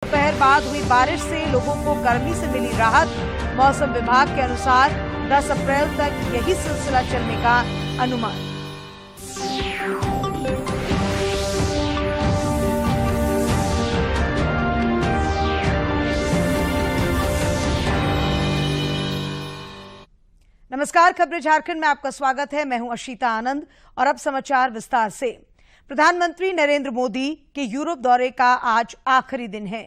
दोपहर बाद हुई बारिश से लोगों को गर्मी से मिली राहत। मौसम विभाग के अनुसार 10 अप्रैल तक यही सिलसिला चलने का अनुमान। नमस्कार, खबरें झारखंड में आपका स्वागत है। मैं हूं अशीता आनंद और अब समाचार विस्तार से। प्रधानमंत्री नरेंद्र मोदी के यूरोप दौरे का आज आखिरी दिन है।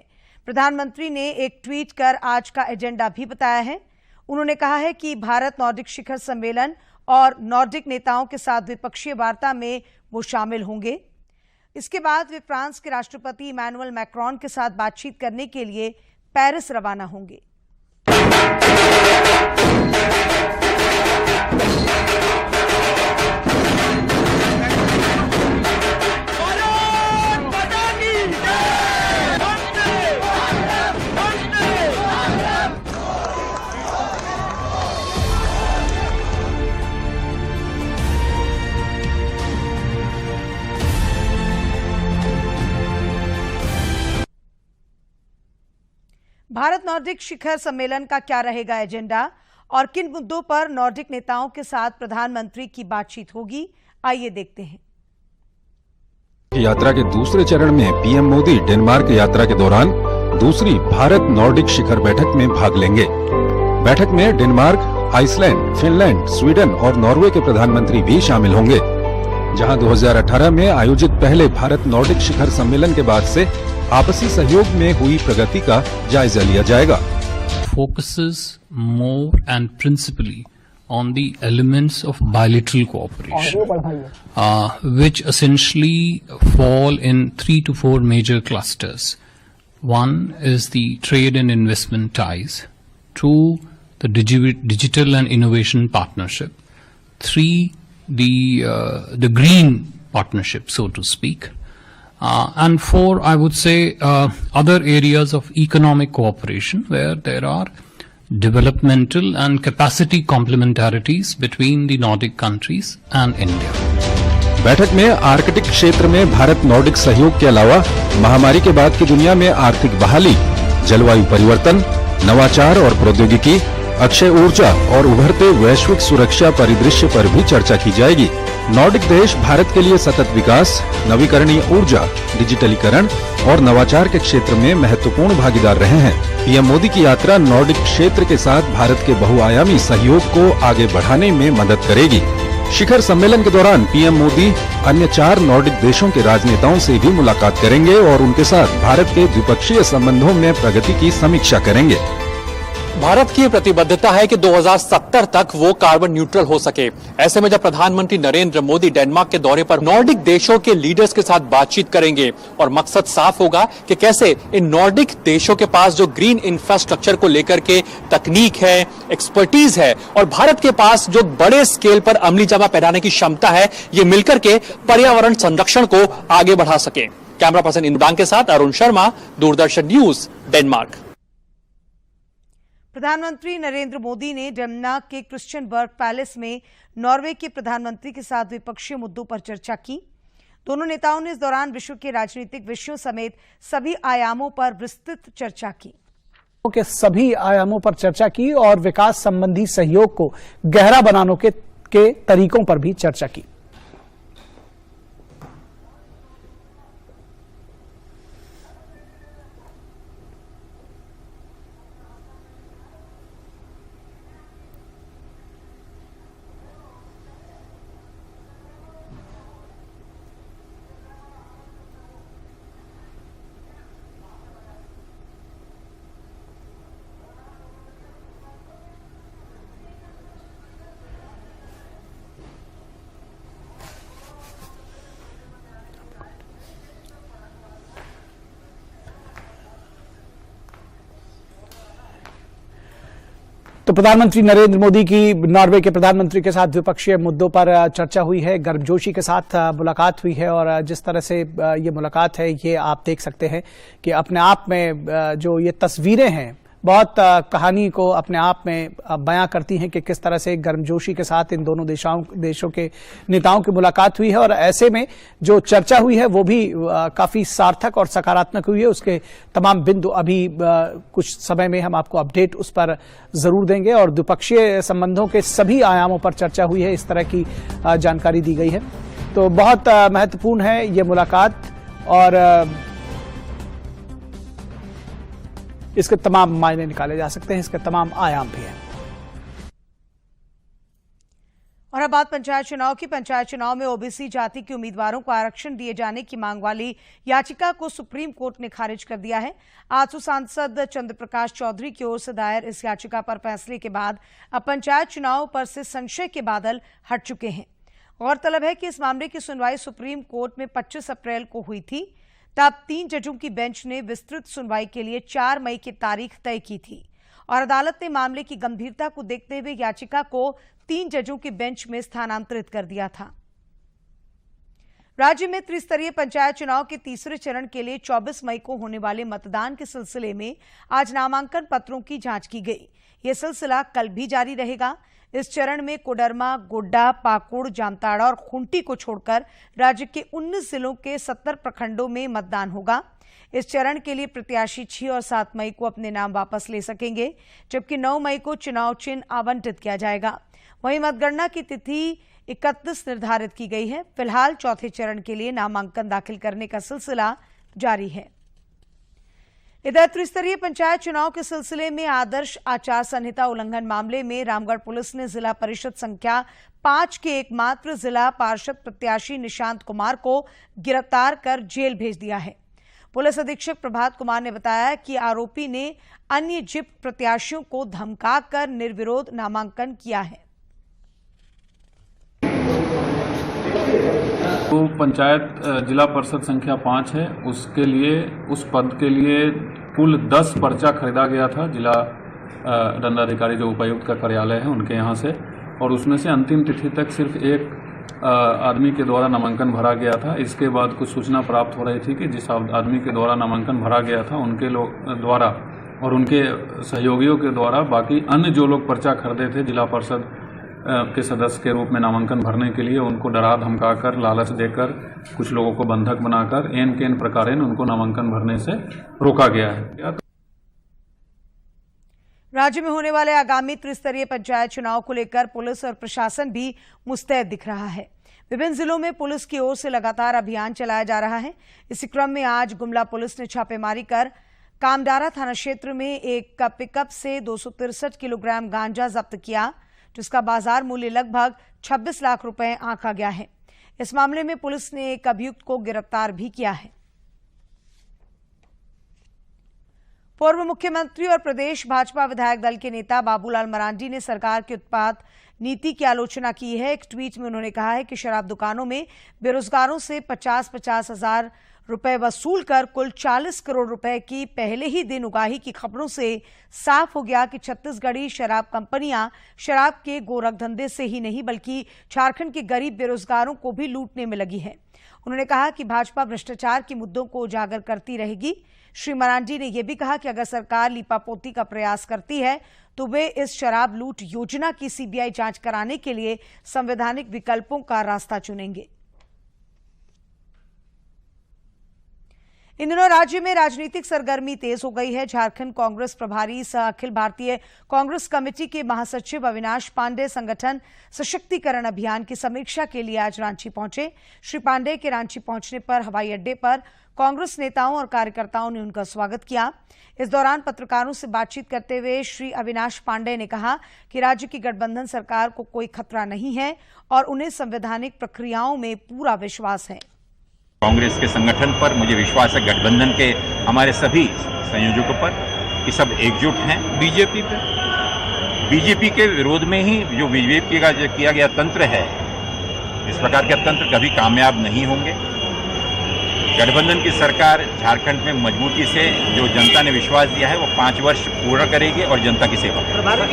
प्रधानमंत्री ने एक ट्वीट कर आज का एजेंडा भी बताया है। उन्होंने कहा है कि भारत नॉर्डिक शिखर सम्मेलन और नॉर्डिक नेताओं के साथ द्विपक्षीय वार्ता में वो शामिल होंगे। इसके बाद वे फ्रांस के राष्ट्रपति इमैनुअल मैक्रोन के साथ बातचीत करने के लिए पेरिस रवाना होंगे। भारत नॉर्डिक शिखर सम्मेलन का क्या रहेगा एजेंडा और किन मुद्दों पर नॉर्डिक नेताओं के साथ प्रधानमंत्री की बातचीत होगी, आइए देखते हैं। यात्रा के दूसरे चरण में पीएम मोदी डेनमार्क यात्रा के दौरान दूसरी भारत नॉर्डिक शिखर बैठक में भाग लेंगे। बैठक में डेनमार्क, आइसलैंड, फिनलैंड, स्वीडन और नॉर्वे के प्रधानमंत्री भी शामिल होंगे। जहां 2018 में आयोजित पहले भारत नॉर्डिक शिखर सम्मेलन के बाद से आपसी सहयोग में हुई प्रगति का जायजा लिया जाएगा। Focuses more and principally on the elements of bilateral cooperation, which essentially fall in 3 to 4 major clusters. One is the trade and investment ties. 2, the digital and innovation partnership. 3, the green partnership, so to speak. And 4, I would say, other areas of economic cooperation where there are developmental and capacity complementarities between the Nordic countries and India. बैठक में Arctic क्षेत्र में Bharat Nordic सहयोग के अलावा महामारी के बाद की दुनिया में आर्थिक बहाली, जलवायु परिवर्तन, नवाचार और प्रौद्योगिकी, अक्षय ऊर्जा और उभरते वैश्विक सुरक्षा परिदृश्य पर भी चर्चा की जाएगी। नॉर्डिक देश भारत के लिए सतत विकास, नवीकरणीय ऊर्जा, डिजिटलीकरण और नवाचार के क्षेत्र में महत्वपूर्ण भागीदार रहे हैं। पीएम मोदी की यात्रा नॉर्डिक क्षेत्र के साथ भारत के बहुआयामी सहयोग को आगे बढ़ाने में मदद करेगी। शिखर सम्मेलन के दौरान पीएम मोदी अन्य 4 नॉर्डिक देशों के राजनेताओं से भी मुलाकात करेंगे और उनके साथ भारत के द्विपक्षीय संबंधों में प्रगति की समीक्षा करेंगे। भारत की प्रतिबद्धता है कि 2070 तक वो कार्बन न्यूट्रल हो सके। ऐसे में जब प्रधानमंत्री नरेंद्र मोदी डेनमार्क के दौरे पर नॉर्डिक देशों के लीडर्स के साथ बातचीत करेंगे और मकसद साफ होगा कि कैसे इन नॉर्डिक देशों के पास जो ग्रीन इंफ्रास्ट्रक्चर को लेकर के तकनीक है, एक्सपर्टीज है और भारत के पास जो बड़े स्केल पर अमली जामा पहनाने की क्षमता है, ये मिलकर के पर्यावरण संरक्षण को आगे बढ़ा सके। कैमरा पर्सन इंद्रांग के साथ अरुण शर्मा, दूरदर्शन न्यूज, डेनमार्क। प्रधानमंत्री नरेंद्र मोदी ने डेनमार्क के क्रिस्टियनबर्ग पैलेस में नॉर्वे के प्रधानमंत्री के साथ द्विपक्षीय मुद्दों पर चर्चा की। दोनों नेताओं ने इस दौरान विश्व के राजनीतिक विषयों समेत सभी आयामों पर विस्तृत चर्चा की। के सभी आयामों पर चर्चा की और विकास संबंधी सहयोग को गहरा बनाने के तरीकों पर भी चर्चा की। तो प्रधानमंत्री नरेंद्र मोदी की नॉर्वे के प्रधानमंत्री के साथ द्विपक्षीय मुद्दों पर चर्चा हुई है, गर्मजोशी के साथ मुलाकात हुई है और जिस तरह से ये मुलाकात है ये आप देख सकते हैं कि अपने आप में जो ये तस्वीरें हैं बहुत कहानी को अपने आप में बयां करती हैं कि किस तरह से गर्मजोशी के साथ इन दोनों देशों के नेताओं की मुलाकात हुई है और ऐसे में जो चर्चा हुई है वो भी काफी सार्थक और सकारात्मक हुई है। उसके तमाम बिंदु अभी कुछ समय में हम आपको अपडेट उस पर जरूर देंगे और द्विपक्षीय संबंधों के सभी आयामों पर चर्चा हुई है, इस तरह की जानकारी दी गई है। तो बहुत महत्वपूर्ण है ये मुलाकात और इसके तमाम मायने निकाले जा सकते हैं, इसके तमाम आयाम भी हैं। और अब बात पंचायत चुनाव की। पंचायत चुनाव में ओबीसी जाति के उम्मीदवारों को आरक्षण दिए जाने की मांग वाली याचिका को सुप्रीम कोर्ट ने खारिज कर दिया है। आजसू सांसद चंद्र प्रकाश चौधरी की ओर से दायर इस याचिका पर फैसले के बाद अब पंचायत चुनाव पर से संशय के बादल हट चुके हैं। गौरतलब है कि इस मामले की सुनवाई सुप्रीम कोर्ट में 25 अप्रैल को हुई थी। तब 3 जजों की बेंच ने विस्तृत सुनवाई के लिए 4 मई की तारीख तय की थी और अदालत ने मामले की गंभीरता को देखते हुए याचिका को 3 जजों की बेंच में स्थानांतरित कर दिया था। राज्य में त्रिस्तरीय पंचायत चुनाव के तीसरे चरण के लिए 24 मई को होने वाले मतदान के सिलसिले में आज नामांकन पत्रों की जांच की गई। यह सिलसिला कल भी जारी रहेगा। इस चरण में कोडरमा, गोड्डा, पाकुड़, जामताड़ा और खूंटी को छोड़कर राज्य के 19 जिलों के 70 प्रखंडों में मतदान होगा। इस चरण के लिए प्रत्याशी 6 और 7 मई को अपने नाम वापस ले सकेंगे, जबकि 9 मई को चुनाव चिन्ह आवंटित किया जाएगा। वहीं मतगणना की तिथि 31 निर्धारित की गई है। फिलहाल चौथे चरण के लिए नामांकन दाखिल करने का सिलसिला जारी है। इधर त्रिस्तरीय पंचायत चुनाव के सिलसिले में आदर्श आचार संहिता उल्लंघन मामले में रामगढ़ पुलिस ने जिला परिषद संख्या 5 के एकमात्र जिला पार्षद प्रत्याशी निशांत कुमार को गिरफ्तार कर जेल भेज दिया है। पुलिस अधीक्षक प्रभात कुमार ने बताया कि आरोपी ने अन्य जिप प्रत्याशियों को धमकाकर निर्विरोध नामांकन किया है। तो पंचायत जिला परिषद संख्या 5 है, उसके लिए उस पद के लिए कुल 10 पर्चा खरीदा गया था जिला दंडाधिकारी जो उपायुक्त का कार्यालय है उनके यहाँ से, और उसमें से अंतिम तिथि तक सिर्फ एक आदमी के द्वारा नामांकन भरा गया था। इसके बाद कुछ सूचना प्राप्त हो रही थी कि जिस आदमी के द्वारा नामांकन भरा गया था उनके लोग द्वारा और उनके सहयोगियों के द्वारा बाकी अन्य जो लोग पर्चा खरीदे थे जिला परिषद के सदस्य के रूप में नामांकन भरने के लिए, उनको डरा धमकाकर लालच देकर कुछ लोगों को बंधक बनाकर एन केन प्रकारेण उनको नामांकन भरने से रोका गया है। राज्य में होने वाले आगामी त्रिस्तरीय पंचायत चुनाव को लेकर पुलिस और प्रशासन भी मुस्तैद दिख रहा है। विभिन्न जिलों में पुलिस की ओर से लगातार अभियान चलाया जा रहा है। इसी क्रम में आज गुमला पुलिस ने छापेमारी कर कामडारा थाना क्षेत्र में एक पिकअप से 263 किलोग्राम गांजा जब्त किया, जिसका बाजार मूल्य लगभग 26 लाख रुपए आंका गया है। इस मामले में पुलिस ने एक अभियुक्त को गिरफ्तार भी किया है। पूर्व मुख्यमंत्री और प्रदेश भाजपा विधायक दल के नेता बाबूलाल मरांडी ने सरकार की उत्पाद नीति की आलोचना की है। एक ट्वीट में उन्होंने कहा है कि शराब दुकानों में बेरोजगारों से 50-50 हजार रुपए वसूल कर कुल 40 करोड़ रुपए की पहले ही दिन उगाही की खबरों से साफ हो गया कि छत्तीसगढ़ी शराब कंपनियां शराब के गोरख धंधे से ही नहीं बल्कि झारखंड के गरीब बेरोजगारों को भी लूटने में लगी है। उन्होंने कहा कि भाजपा भ्रष्टाचार के मुद्दों को उजागर करती रहेगी। श्री मरांडी ने यह भी कहा कि अगर सरकार लीपापोती का प्रयास करती है तो वे इस शराब लूट योजना की सीबीआई जांच कराने के लिए संवैधानिक विकल्पों का रास्ता चुनेंगे। इन दिनों राज्य में राजनीतिक सरगर्मी तेज हो गई है। झारखंड कांग्रेस प्रभारी सह अखिल भारतीय कांग्रेस कमेटी के महासचिव अविनाश पांडे संगठन सशक्तिकरण अभियान की समीक्षा के लिए आज रांची पहुंचे। श्री पांडे के रांची पहुंचने पर हवाई अड्डे पर कांग्रेस नेताओं और कार्यकर्ताओं ने उनका स्वागत किया। इस दौरान पत्रकारों से बातचीत करते हुए श्री अविनाश पांडे ने कहा कि राज्य की गठबंधन सरकार को कोई खतरा नहीं है और उन्हें संवैधानिक प्रक्रियाओं में पूरा विश्वास है। कांग्रेस के संगठन पर मुझे विश्वास है, गठबंधन के हमारे सभी संयोजकों पर, कि सब एकजुट हैं। बीजेपी के विरोध में ही जो बीजेपी का जो किया गया तंत्र है, इस प्रकार के तंत्र कभी कामयाब नहीं होंगे। गठबंधन की सरकार झारखंड में मजबूती से जो जनता ने विश्वास दिया है वो 5 वर्ष पूरा करेगी और जनता की सेवा करेगी।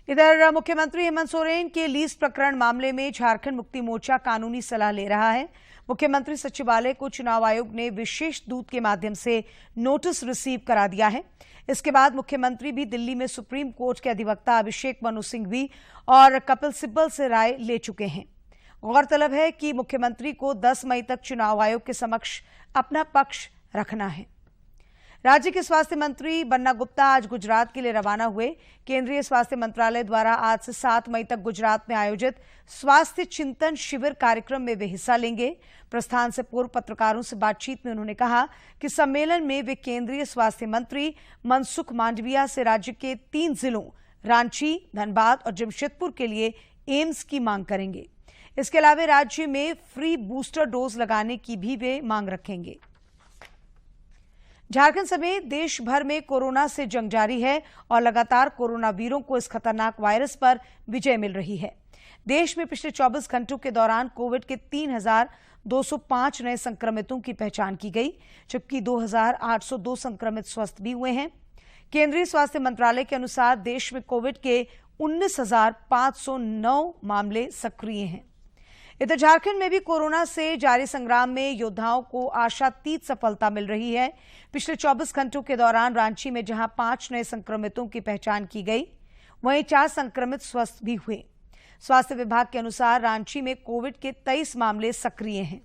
इधर मुख्यमंत्री हेमंत सोरेन के लीज प्रकरण मामले में झारखंड मुक्ति मोर्चा कानूनी सलाह ले रहा है। मुख्यमंत्री सचिवालय को चुनाव आयोग ने विशेष दूत के माध्यम से नोटिस रिसीव करा दिया है। इसके बाद मुख्यमंत्री भी दिल्ली में सुप्रीम कोर्ट के अधिवक्ता अभिषेक मनु सिंघवी और कपिल सिब्बल से राय ले चुके हैं। गौरतलब है कि मुख्यमंत्री को 10 मई तक चुनाव आयोग के समक्ष अपना पक्ष रखना है। राज्य के स्वास्थ्य मंत्री बन्ना गुप्ता आज गुजरात के लिए रवाना हुए। केंद्रीय स्वास्थ्य मंत्रालय द्वारा आज से 7 मई तक गुजरात में आयोजित स्वास्थ्य चिंतन शिविर कार्यक्रम में वे हिस्सा लेंगे। प्रस्थान से पूर्व पत्रकारों से बातचीत में उन्होंने कहा कि सम्मेलन में वे केंद्रीय स्वास्थ्य मंत्री मनसुख मांडविया से राज्य के 3 जिलों रांची, धनबाद और जमशेदपुर के लिए एम्स की मांग करेंगे। इसके अलावा राज्य में फ्री बूस्टर डोज लगाने की भी वे मांग रखेंगे। झारखंड समेत देश भर में कोरोना से जंग जारी है और लगातार कोरोना वीरों को इस खतरनाक वायरस पर विजय मिल रही है। देश में पिछले 24 घंटों के दौरान कोविड के 3,205 नए संक्रमितों की पहचान की गई, जबकि 2,802 संक्रमित स्वस्थ भी हुए हैं। केंद्रीय स्वास्थ्य मंत्रालय के अनुसार देश में कोविड के 19,509 मामले सक्रिय हैं। इधर झारखंड में भी कोरोना से जारी संग्राम में योद्धाओं को आशातीत सफलता मिल रही है। पिछले 24 घंटों के दौरान रांची में जहां 5 नए संक्रमितों की पहचान की गई, वहीं 4 संक्रमित स्वस्थ भी हुए। स्वास्थ्य विभाग के अनुसार रांची में कोविड के 23 मामले सक्रिय हैं।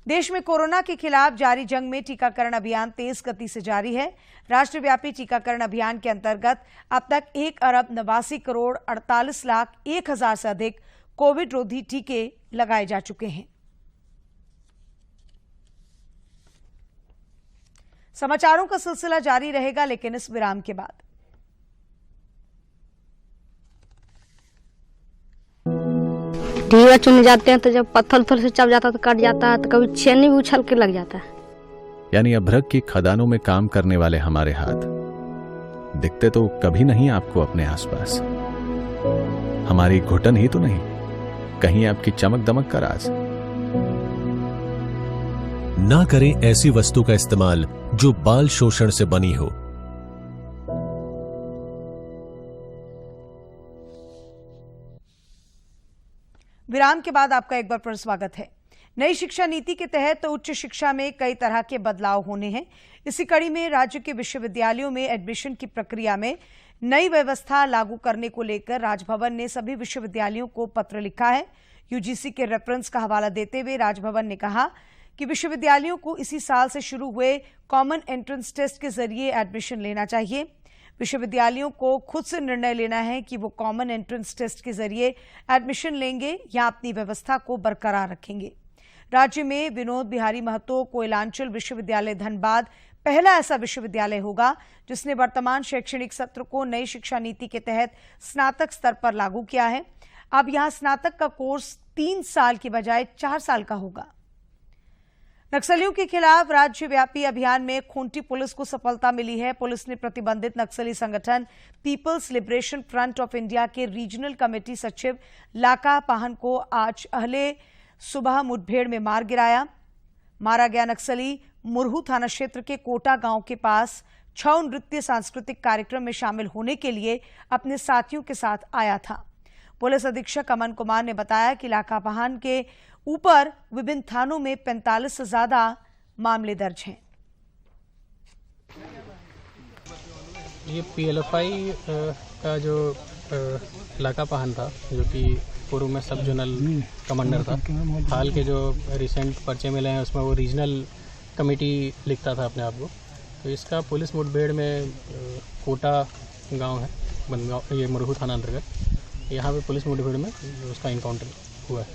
देश में कोरोना के खिलाफ जारी जंग में टीकाकरण अभियान तेज गति से जारी है। राष्ट्रव्यापी टीकाकरण अभियान के अंतर्गत अब तक 1,89,48,01,000 से अधिक कोविड रोधी टीके लगाए जा चुके हैं। समाचारों का सिलसिला जारी रहेगा, लेकिन इस विराम के बाद। ढीवा चुन जाते हैं तो जब पत्थर उथर से चप जाता है तो कट जाता है, तो कभी छेनी भी उछल के लग जाता है। यानी अभ्रक की खदानों में काम करने वाले हमारे हाथ दिखते तो कभी नहीं आपको अपने आसपास। हमारी घुटन ही तो नहीं, कहीं आपकी चमक दमक का राज। ना करें ऐसी वस्तु का इस्तेमाल जो बाल शोषण से बनी हो। विराम के बाद आपका एक बार फिर स्वागत है। नई शिक्षा नीति के तहत उच्च शिक्षा में कई तरह के बदलाव होने हैं। इसी कड़ी में राज्य के विश्वविद्यालयों में एडमिशन की प्रक्रिया में नई व्यवस्था लागू करने को लेकर राजभवन ने सभी विश्वविद्यालयों को पत्र लिखा है। यूजीसी के रेफरेंस का हवाला देते हुए राजभवन ने कहा कि विश्वविद्यालयों को इसी साल से शुरू हुए कॉमन एंट्रेंस टेस्ट के जरिए एडमिशन लेना चाहिए। विश्वविद्यालयों को खुद से निर्णय लेना है कि वो कॉमन एंट्रेंस टेस्ट के जरिए एडमिशन लेंगे या अपनी व्यवस्था को बरकरार रखेंगे। राज्य में विनोद बिहारी महतो कोयलांचल विश्वविद्यालय धनबाद पहला ऐसा विश्वविद्यालय होगा जिसने वर्तमान शैक्षणिक सत्र को नई शिक्षा नीति के तहत स्नातक स्तर पर लागू किया है। अब यहां स्नातक का कोर्स 3 साल की बजाय 4 साल का होगा। नक्सलियों के खिलाफ राज्यव्यापी अभियान में खूंटी पुलिस को सफलता मिली है। पुलिस ने प्रतिबंधित नक्सली संगठन people's liberation front of India के रीजनल कमेटी सचिव लाका पाहन को आज अहले सुबह मुठभेड़ में मार गिराया। मारा गया नक्सली मुरहू थाना क्षेत्र के कोटा गांव के पास छऊ नृत्य सांस्कृतिक कार्यक्रम में शामिल होने के लिए अपने साथियों के साथ आया था। पुलिस अधीक्षक अमन कुमार ने बताया कि लाका पाहन के ऊपर विभिन्न थानों में 45 से ज्यादा मामले दर्ज हैं। ये पीएलएफआई का जो लाका पाहन था, जो कि पूर्व में सब जोनल कमांडर था, हाल के जो रिसेंट पर्चे मिले हैं उसमें वो रीजनल कमेटी लिखता था अपने आप को। तो इसका पुलिस मुठभेड़ में कोटा गांव है, बनगांव, ये मुरहू थाना अंतर्गत, यहाँ पे पुलिस मुठभेड़ में उसका इनकाउंटर हुआ है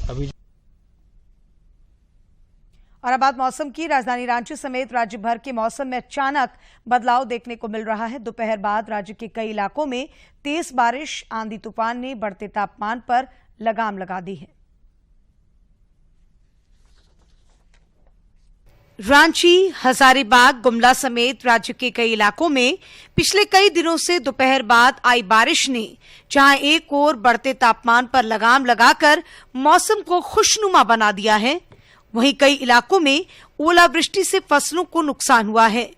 अभी। और अब बात मौसम की। राजधानी रांची समेत राज्य भर के मौसम में अचानक बदलाव देखने को मिल रहा है। दोपहर बाद राज्य के कई इलाकों में तेज बारिश, आंधी तूफान ने बढ़ते तापमान पर लगाम लगा दी है। रांची, हजारीबाग, गुमला समेत राज्य के कई इलाकों में पिछले कई दिनों से दोपहर बाद आई बारिश ने जहां एक ओर बढ़ते तापमान पर लगाम लगाकर मौसम को खुशनुमा बना दिया है, वहीं कई इलाकों में ओलावृष्टि से फसलों को नुकसान हुआ है।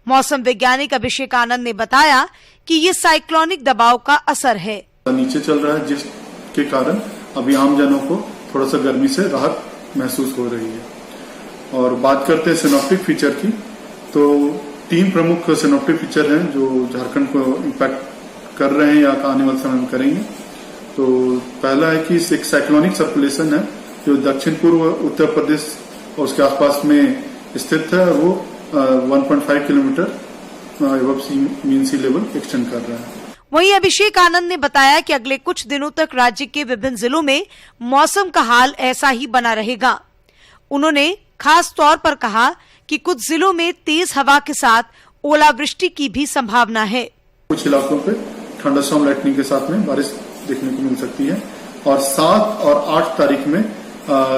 मौसम वैज्ञानिक अभिषेक आनंद ने बताया कि ये साइक्लोनिक दबाव का असर है। नीचे चल रहा है, जिस के कारण अभी आम जनों को थोड़ा सा गर्मी से राहत महसूस हो रही है। और बात करते हैं सिनोप्टिक फीचर की, तो 3 प्रमुख सिनोप्टिक फीचर हैं जो झारखंड को इम्पैक्ट कर रहे हैं या आने वाले समय में करेंगे। तो पहला है कि एक साइक्लोनिक सर्कुलेशन है जो दक्षिण पूर्व उत्तर प्रदेश और उसके आसपास में स्थित है, वो 1.5 किलोमीटर एबव मीन सी लेवल एक्सटेंड कर रहा है। वहीं अभिषेक आनंद ने बताया कि अगले कुछ दिनों तक राज्य के विभिन्न जिलों में मौसम का हाल ऐसा ही बना रहेगा। उन्होंने खास तौर पर कहा कि कुछ जिलों में तेज हवा के साथ ओलावृष्टि की भी संभावना है। कुछ इलाकों पे थंडरस्टॉर्म लाइटनिंग के साथ में बारिश देखने को मिल सकती है। और 7 और 8 तारीख में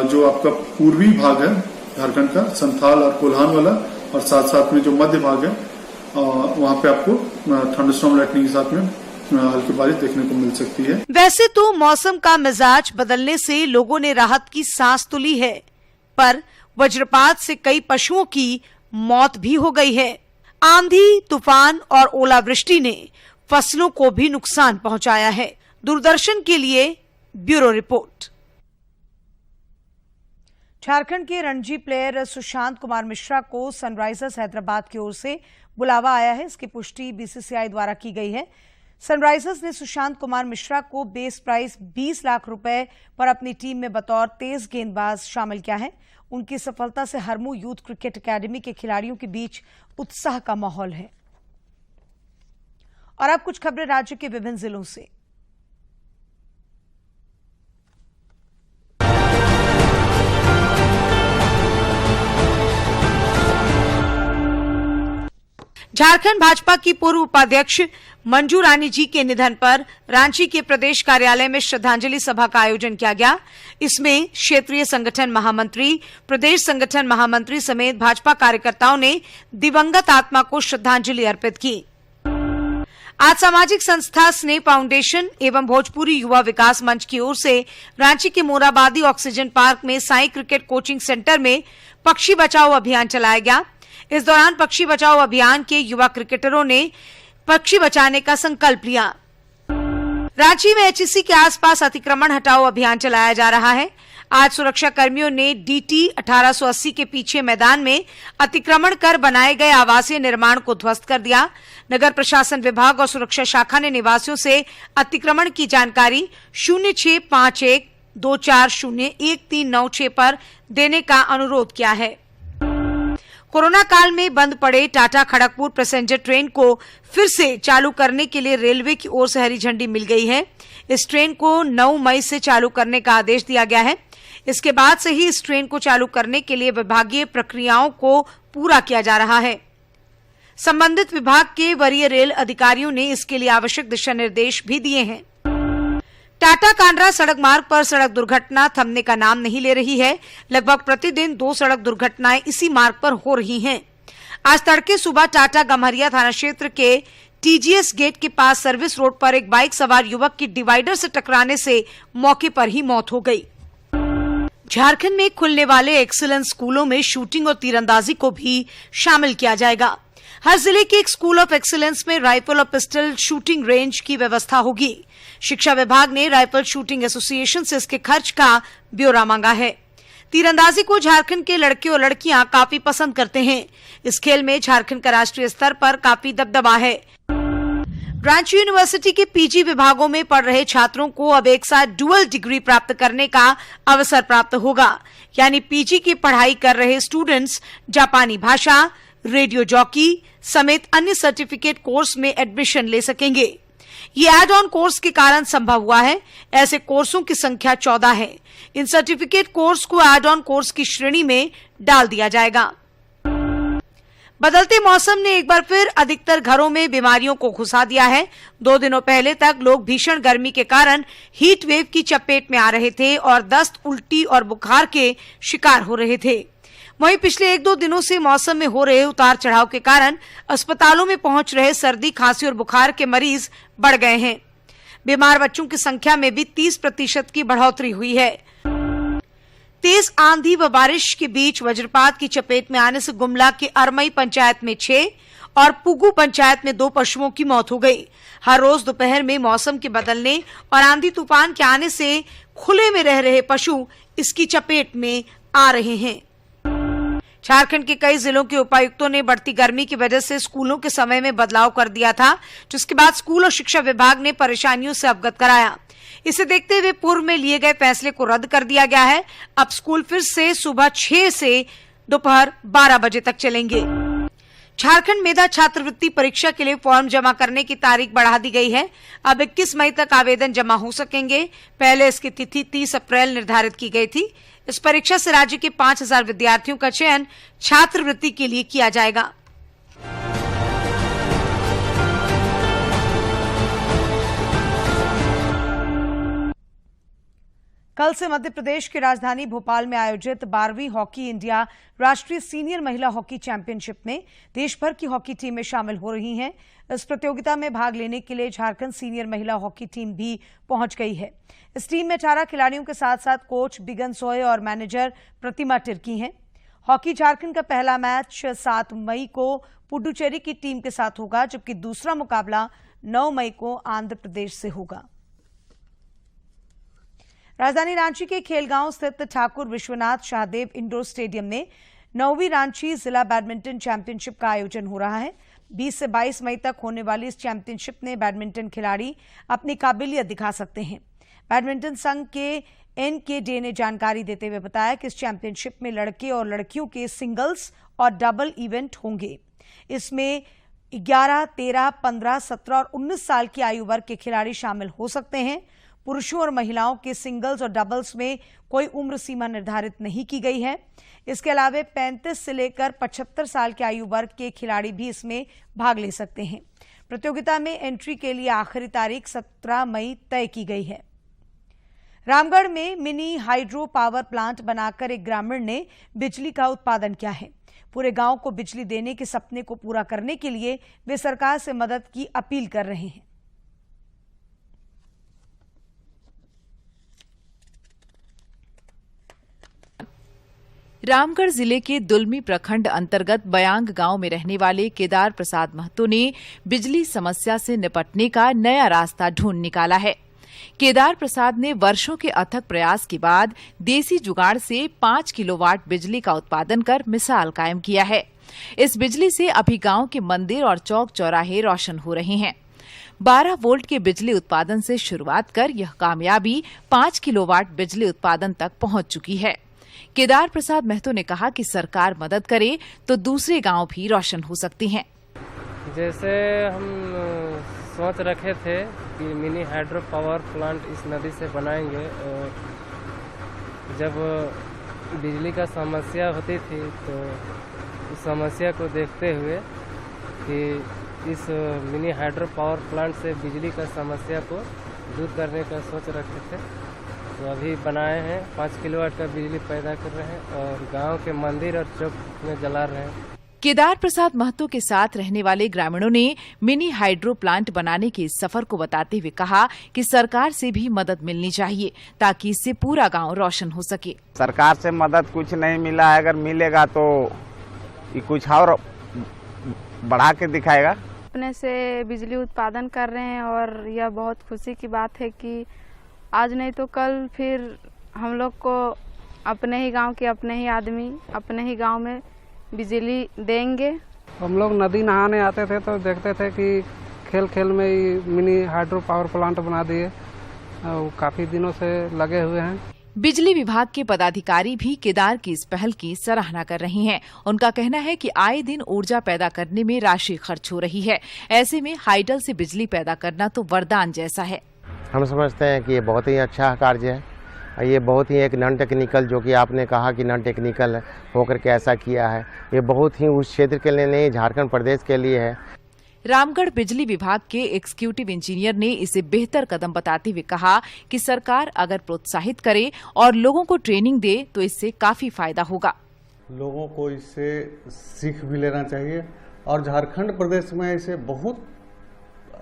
जो आपका पूर्वी भाग है झारखंड का, संथाल और कोल्हान वाला, और साथ साथ में जो मध्य भाग है वहां पे आपको थंडरस्टॉर्म लाइटनिंग के साथ में हल्की बारिश देखने को मिल सकती है। वैसे तो मौसम का मिजाज बदलने से लोगों ने राहत की सांस तो ली है, पर वज्रपात से कई पशुओं की मौत भी हो गई है। आंधी, तूफान और ओलावृष्टि ने फसलों को भी नुकसान पहुंचाया है। दूरदर्शन के लिए ब्यूरो रिपोर्ट। झारखंड के रणजी प्लेयर सुशांत कुमार मिश्रा को सनराइजर्स हैदराबाद की ओर से बुलावा आया है। इसकी पुष्टि बीसीसीआई द्वारा की गई है। सनराइजर्स ने सुशांत कुमार मिश्रा को बेस प्राइस 20 लाख रुपए पर अपनी टीम में बतौर तेज गेंदबाज शामिल किया है। उनकी सफलता से हरमू यूथ क्रिकेट एकेडमी के खिलाड़ियों के बीच उत्साह का माहौल है। और अब कुछ खबरें राज्य के विभिन्न जिलों से। झारखंड भाजपा की पूर्व उपाध्यक्ष मंजू रानी जी के निधन पर रांची के प्रदेश कार्यालय में श्रद्धांजलि सभा का आयोजन किया गया। इसमें क्षेत्रीय संगठन महामंत्री, प्रदेश संगठन महामंत्री समेत भाजपा कार्यकर्ताओं ने दिवंगत आत्मा को श्रद्धांजलि अर्पित की। आज सामाजिक संस्था स्नेह फाउंडेशन एवं भोजपुरी युवा विकास मंच की ओर से रांची के मोराबादी ऑक्सीजन पार्क में साई क्रिकेट कोचिंग सेंटर में पक्षी बचाओ अभियान चलाया गया। इस दौरान पक्षी बचाओ अभियान के युवा क्रिकेटरों ने पक्षी बचाने का संकल्प लिया। रांची में एचईसी के आसपास अतिक्रमण हटाओ अभियान चलाया जा रहा है। आज सुरक्षा कर्मियों ने डीटी 1880 के पीछे मैदान में अतिक्रमण कर बनाए गए आवासीय निर्माण को ध्वस्त कर दिया। नगर प्रशासन विभाग और सुरक्षा शाखा ने निवासियों से अतिक्रमण की जानकारी 0651240139 पर देने का अनुरोध किया है। कोरोना काल में बंद पड़े टाटा खड़गपुर पैसेंजर ट्रेन को फिर से चालू करने के लिए रेलवे की ओर से हरी झंडी मिल गई है। इस ट्रेन को 9 मई से चालू करने का आदेश दिया गया है। इसके बाद से ही इस ट्रेन को चालू करने के लिए विभागीय प्रक्रियाओं को पूरा किया जा रहा है। संबंधित विभाग के वरीय रेल अधिकारियों ने इसके लिए आवश्यक दिशा निर्देश भी दिए हैं। टाटा कांड्रा सड़क मार्ग पर सड़क दुर्घटना थमने का नाम नहीं ले रही है। लगभग प्रतिदिन 2 सड़क दुर्घटनाएं इसी मार्ग पर हो रही हैं। आज तड़के सुबह टाटा गम्हरिया थाना क्षेत्र के टीजीएस गेट के पास सर्विस रोड पर एक बाइक सवार युवक की डिवाइडर से टकराने से मौके पर ही मौत हो गई। झारखंड में खुलने वाले एक्सीलेंस स्कूलों में शूटिंग और तीरंदाजी को भी शामिल किया जाएगा। हर जिले के एक स्कूल ऑफ एक्सीलेंस में राइफल और पिस्टल शूटिंग रेंज की व्यवस्था होगी। शिक्षा विभाग ने राइफल शूटिंग एसोसिएशन से इसके खर्च का ब्यौरा मांगा है। तीरंदाजी को झारखंड के लड़के और लड़कियां काफी पसंद करते हैं। इस खेल में झारखंड का राष्ट्रीय स्तर पर काफी दबदबा है। रांची यूनिवर्सिटी के पीजी विभागों में पढ़ रहे छात्रों को अब एक साथ डुअल डिग्री प्राप्त करने का अवसर प्राप्त होगा। यानी पीजी की पढ़ाई कर रहे स्टूडेंट्स जापानी भाषा, रेडियो जॉकी समेत अन्य सर्टिफिकेट कोर्स में एडमिशन ले सकेंगे। ये एड ऑन कोर्स के कारण संभव हुआ है। ऐसे कोर्सों की संख्या 14 है। इन सर्टिफिकेट कोर्स को एड ऑन कोर्स की श्रेणी में डाल दिया जाएगा। बदलते मौसम ने एक बार फिर अधिकतर घरों में बीमारियों को घुसा दिया है। 2 दिनों पहले तक लोग भीषण गर्मी के कारण हीट वेव की चपेट में आ रहे थे और दस्त, उल्टी और बुखार के शिकार हो रहे थे। वहीं पिछले 1-2 दिनों से मौसम में हो रहे उतार चढ़ाव के कारण अस्पतालों में पहुंच रहे सर्दी, खांसी और बुखार के मरीज बढ़ गए हैं। बीमार बच्चों की संख्या में भी 30% की बढ़ोतरी हुई है। तेज आंधी व बारिश के बीच वज्रपात की चपेट में आने से गुमला के अरमई पंचायत में 6 और पुगु पंचायत में 2 पशुओं की मौत हो गई। हर रोज दोपहर में मौसम के बदलने और आंधी तूफान के आने से खुले में रह रहे पशु इसकी चपेट में आ रहे हैं। झारखंड के कई जिलों के उपायुक्तों ने बढ़ती गर्मी की वजह से स्कूलों के समय में बदलाव कर दिया था, जिसके बाद स्कूल और शिक्षा विभाग ने परेशानियों से अवगत कराया। इसे देखते हुए पूर्व में लिए गए फैसले को रद्द कर दिया गया है। अब स्कूल फिर से सुबह 6 से दोपहर 12 बजे तक चलेंगे। झारखंड मेधा छात्रवृत्ति परीक्षा के लिए फॉर्म जमा करने की तारीख बढ़ा दी गई है। अब 21 मई तक आवेदन जमा हो सकेंगे। पहले इसकी तिथि 30 अप्रैल निर्धारित की गई थी। इस परीक्षा से राज्य के 5000 विद्यार्थियों का चयन छात्रवृत्ति के लिए किया जाएगा। कल से मध्य प्रदेश की राजधानी भोपाल में आयोजित 12वीं हॉकी इंडिया राष्ट्रीय सीनियर महिला हॉकी चैंपियनशिप में देश भर की हॉकी टीमें शामिल हो रही हैं। इस प्रतियोगिता में भाग लेने के लिए झारखंड सीनियर महिला हॉकी टीम भी पहुंच गई है। इस टीम में 18 खिलाड़ियों के साथ साथ कोच बिगन सोय और मैनेजर प्रतिमा तिर्की हैं। हॉकी झारखंड का पहला मैच 7 मई को पुडुचेरी की टीम के साथ होगा, जबकि दूसरा मुकाबला 9 मई को आंध्र प्रदेश से होगा। राजधानी रांची के खेलगांव स्थित ठाकुर विश्वनाथ शाहदेव इंडोर स्टेडियम में 9वीं रांची जिला बैडमिंटन चैंपियनशिप का आयोजन हो रहा है। 20 से 22 मई तक होने वाली इस चैंपियनशिप में बैडमिंटन खिलाड़ी अपनी काबिलियत दिखा सकते हैं। बैडमिंटन संघ के एन.के. डे ने जानकारी देते हुए बताया कि इस चैंपियनशिप में लड़के और लड़कियों के सिंगल्स और डबल इवेंट होंगे। इसमें 11, 13, 15, 17 और 19 साल की आयु वर्ग के खिलाड़ी शामिल हो सकते हैं। पुरुषों और महिलाओं के सिंगल्स और डबल्स में कोई उम्र सीमा निर्धारित नहीं की गई है। इसके अलावा 35 से लेकर 75 साल के आयु वर्ग के खिलाड़ी भी इसमें भाग ले सकते हैं। प्रतियोगिता में एंट्री के लिए आखिरी तारीख 17 मई तय की गई है। रामगढ़ में मिनी हाइड्रो पावर प्लांट बनाकर एक ग्रामीण ने बिजली का उत्पादन किया है। पूरे गांव को बिजली देने के सपने को पूरा करने के लिए वे सरकार से मदद की अपील कर रहे हैं। रामगढ़ जिले के दुलमी प्रखंड अंतर्गत बयांग गांव में रहने वाले केदार प्रसाद महतो ने बिजली समस्या से निपटने का नया रास्ता ढूंढ निकाला है। केदार प्रसाद ने वर्षों के अथक प्रयास के बाद देसी जुगाड़ से 5 किलोवाट बिजली का उत्पादन कर मिसाल कायम किया है। इस बिजली से अभी गांव के मंदिर और चौक चौराहे रोशन हो रहे हैं। 12 वोल्ट के बिजली उत्पादन से शुरुआत कर यह कामयाबी 5 किलोवाट बिजली उत्पादन तक पहुंच चुकी है। केदार प्रसाद महतो ने कहा कि सरकार मदद करे तो दूसरे गांव भी रोशन हो सकते हैं। जैसे हम सोच रखे थे कि मिनी हाइड्रो पावर प्लांट इस नदी से बनाएंगे, और जब बिजली का समस्या होती थी तो उस समस्या को देखते हुए कि इस मिनी हाइड्रो पावर प्लांट से बिजली का समस्या को दूर करने का सोच रखे थे, तो अभी बनाए हैं। 5 किलोवाट का बिजली पैदा कर रहे हैं और गांव के मंदिर और चौक में जला रहे हैं। केदार प्रसाद महतो के साथ रहने वाले ग्रामीणों ने मिनी हाइड्रो प्लांट बनाने के इस सफर को बताते हुए कहा कि सरकार से भी मदद मिलनी चाहिए ताकि इससे पूरा गांव रोशन हो सके। सरकार से मदद कुछ नहीं मिला है, अगर मिलेगा तो ये कुछ और बढ़ा के दिखाएगा। अपने से बिजली उत्पादन कर रहे हैं और यह बहुत खुशी की बात है कि आज नहीं तो कल फिर हम लोग को अपने ही गांव के अपने ही आदमी अपने ही गांव में बिजली देंगे। हम लोग नदी नहाने आते थे तो देखते थे कि खेल खेल में ही मिनी हाइड्रो पावर प्लांट बना दिए, काफी दिनों से लगे हुए हैं। बिजली विभाग के पदाधिकारी भी केदार की इस पहल की सराहना कर रहे हैं। उनका कहना है कि आए दिन ऊर्जा पैदा करने में राशि खर्च हो रही है, ऐसे में हाइडल से बिजली पैदा करना तो वरदान जैसा है। हम समझते हैं कि ये बहुत ही अच्छा कार्य है। ये बहुत ही एक नॉन टेक्निकल, जो कि आपने कहा कि नॉन टेक्निकल होकर के ऐसा किया है, ये बहुत ही उस क्षेत्र के लिए नहीं, झारखंड प्रदेश के लिए है। रामगढ़ बिजली विभाग के एग्जीक्यूटिव इंजीनियर ने इसे बेहतर कदम बताते हुए कहा कि सरकार अगर प्रोत्साहित करे और लोगों को ट्रेनिंग दे तो इससे काफी फायदा होगा। लोगों को इससे सीख भी लेना चाहिए और झारखंड प्रदेश में ऐसे बहुत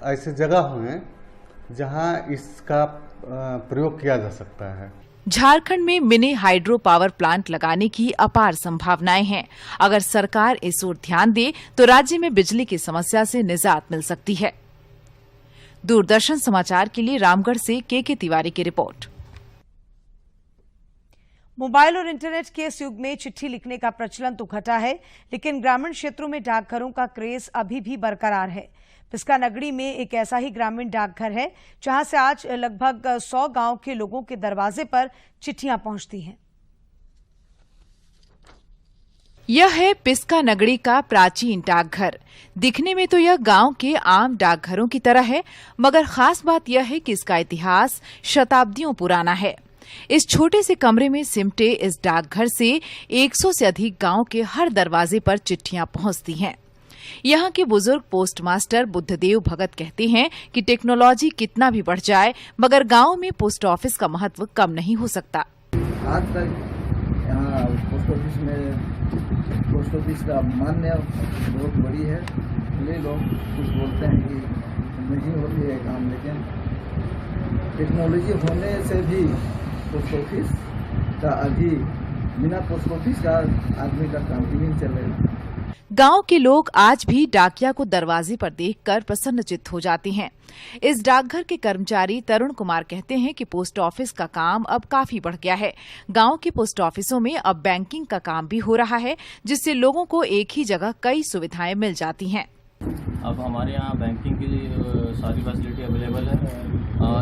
ऐसे जगह हैं जहां इसका प्रयोग किया जा सकता है। झारखंड में मिनी हाइड्रो पावर प्लांट लगाने की अपार संभावनाएं हैं। अगर सरकार इस ओर ध्यान दे तो राज्य में बिजली की समस्या से निजात मिल सकती है। दूरदर्शन समाचार के लिए रामगढ़ से के तिवारी की रिपोर्ट। मोबाइल और इंटरनेट के इस युग में चिट्ठी लिखने का प्रचलन तो घटा है, लेकिन ग्रामीण क्षेत्रों में डाकघरों का क्रेज अभी भी बरकरार है। पिस्का नगरी में एक ऐसा ही ग्रामीण डाकघर है जहां से आज लगभग 100 गांव के लोगों के दरवाजे पर चिट्ठियां पहुंचती हैं। यह है पिस्का नगरी का प्राचीन डाकघर। दिखने में तो यह गांव के आम डाकघरों की तरह है, मगर खास बात यह है कि इसका इतिहास शताब्दियों पुराना है। इस छोटे से कमरे में सिमटे इस डाकघर से 100 से अधिक गांव के हर दरवाजे पर चिट्ठियां पहुंचती हैं। यहां के बुजुर्ग पोस्टमास्टर बुद्धदेव भगत कहते हैं कि टेक्नोलॉजी कितना भी बढ़ जाए, मगर गांव में पोस्ट ऑफिस का महत्व कम नहीं हो सकता। आज तक यहाँ पोस्ट ऑफिस का मान्य बहुत बड़ी है। ये लोग कुछ बोलते हैं कि नहीं होती है काम, लेकिन टेक्नोलॉजी होने से भी पोस्ट ऑफिस का अभी बिना पोस्ट ऑफिस का आदमी का काम ही नहीं चलेगा। गांव के लोग आज भी डाकिया को दरवाजे पर देखकर प्रसन्नचित्त हो जाते हैं। इस डाकघर के कर्मचारी तरुण कुमार कहते हैं कि पोस्ट ऑफिस का काम अब काफी बढ़ गया है। गांव के पोस्ट ऑफिसों में अब बैंकिंग का काम भी हो रहा है, जिससे लोगों को एक ही जगह कई सुविधाएं मिल जाती हैं। अब हमारे यहाँ बैंकिंग की सारी फैसिलिटी अवेलेबल है।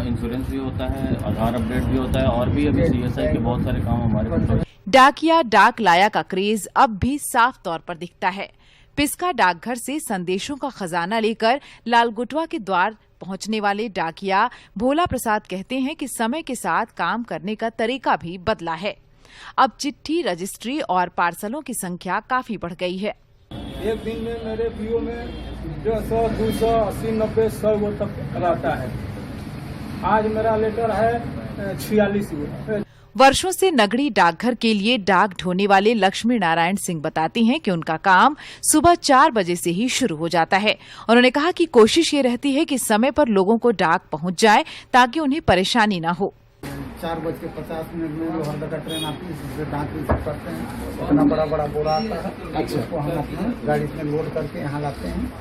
इंश्योरेंस भी होता है, आधार अपडेट भी होता है, और भी अभी CSI के बहुत सारे काम हमारे। डाकिया डाक लाया का क्रेज अब भी साफ तौर पर दिखता है। पिस्का डाकघर से संदेशों का खजाना लेकर लालगुटवा के द्वार पहुंचने वाले डाकिया भोला प्रसाद कहते हैं कि समय के साथ काम करने का तरीका भी बदला है। अब चिट्ठी, रजिस्ट्री और पार्सलों की संख्या काफी बढ़ गई है। एक दिन में मेरे पीओ में 150, 200, 80, 90, 100 तक आता है। आज मेरा लेटर है 46। वर्षों से नगरी डाकघर के लिए डाक ढोने वाले लक्ष्मी नारायण सिंह बताती हैं कि उनका काम सुबह 4 बजे से ही शुरू हो जाता है। उन्होंने कहा कि कोशिश ये रहती है कि समय पर लोगों को डाक पहुंच जाए ताकि उन्हें परेशानी न हो। 4:50 में लोहरदगा का ट्रेन आती है, जिससे डाक रिसीव करते हैं। इतना बड़ा बोरा आता है, उसको हम अपने गाड़ी में लोड करके यहाँ लाते हैं।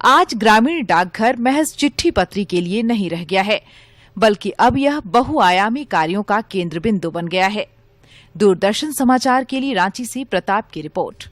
आज ग्रामीण डाकघर महज चिट्ठी पत्री के लिए नहीं रह गया है, बल्कि अब यह बहुआयामी कार्यों का केंद्र बिंदु बन गया है। दूरदर्शन समाचार के लिए रांची से प्रताप की रिपोर्ट।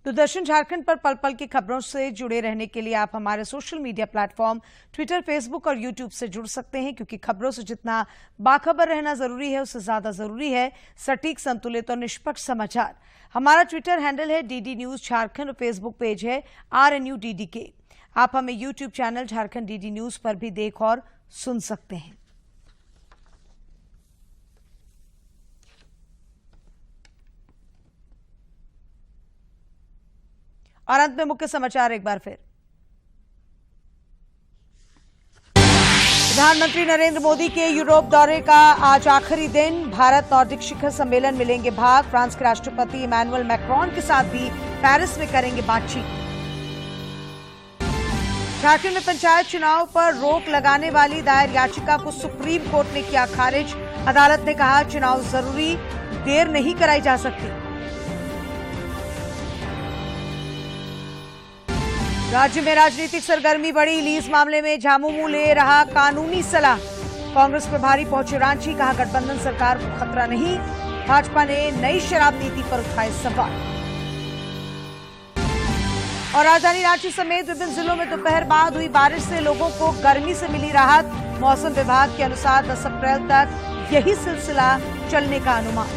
दूरदर्शन झारखंड पर पल पल की खबरों से जुड़े रहने के लिए आप हमारे social media platform Twitter, Facebook और यूट्यूब से जुड़ सकते हैं, क्योंकि खबरों से जितना बाखबर रहना जरूरी है, उससे ज्यादा जरूरी है सटीक, संतुलित और निष्पक्ष समाचार। हमारा ट्विटर हैंडल है DD न्यूज झारखंड और फेसबुक पेज है RNUDDK। आप हमें YouTube channel Jharkhand DD news पर भी देख और सुन सकते हैं। और अंत में मुख्य समाचार एक बार फिर। प्रधानमंत्री नरेंद्र मोदी के यूरोप दौरे का आज आखिरी दिन। भारत नॉर्डिक शिखर सम्मेलन में लेंगे भाग। फ्रांस के राष्ट्रपति इमैनुअल मैक्रोन के साथ भी पेरिस में करेंगे बातचीत। झारखंड में पंचायत चुनाव पर रोक लगाने वाली दायर याचिका को सुप्रीम कोर्ट ने किया खारिज। अदालत ने कहा चुनाव जरूरी, देर नहीं कराई जा सकती। राज्य में राजनीतिक सरगर्मी बढ़ी। लीज मामले में झामुमो ले रहा कानूनी सलाह। कांग्रेस प्रभारी पहुंचे रांची, कहा गठबंधन सरकार को खतरा नहीं। भाजपा ने नई शराब नीति पर उठाए सवाल। और राजधानी रांची समेत विभिन्न जिलों में दोपहर बाद हुई बारिश से लोगों को गर्मी से मिली राहत। मौसम विभाग के अनुसार 10 अप्रैल तक यही सिलसिला चलने का अनुमान।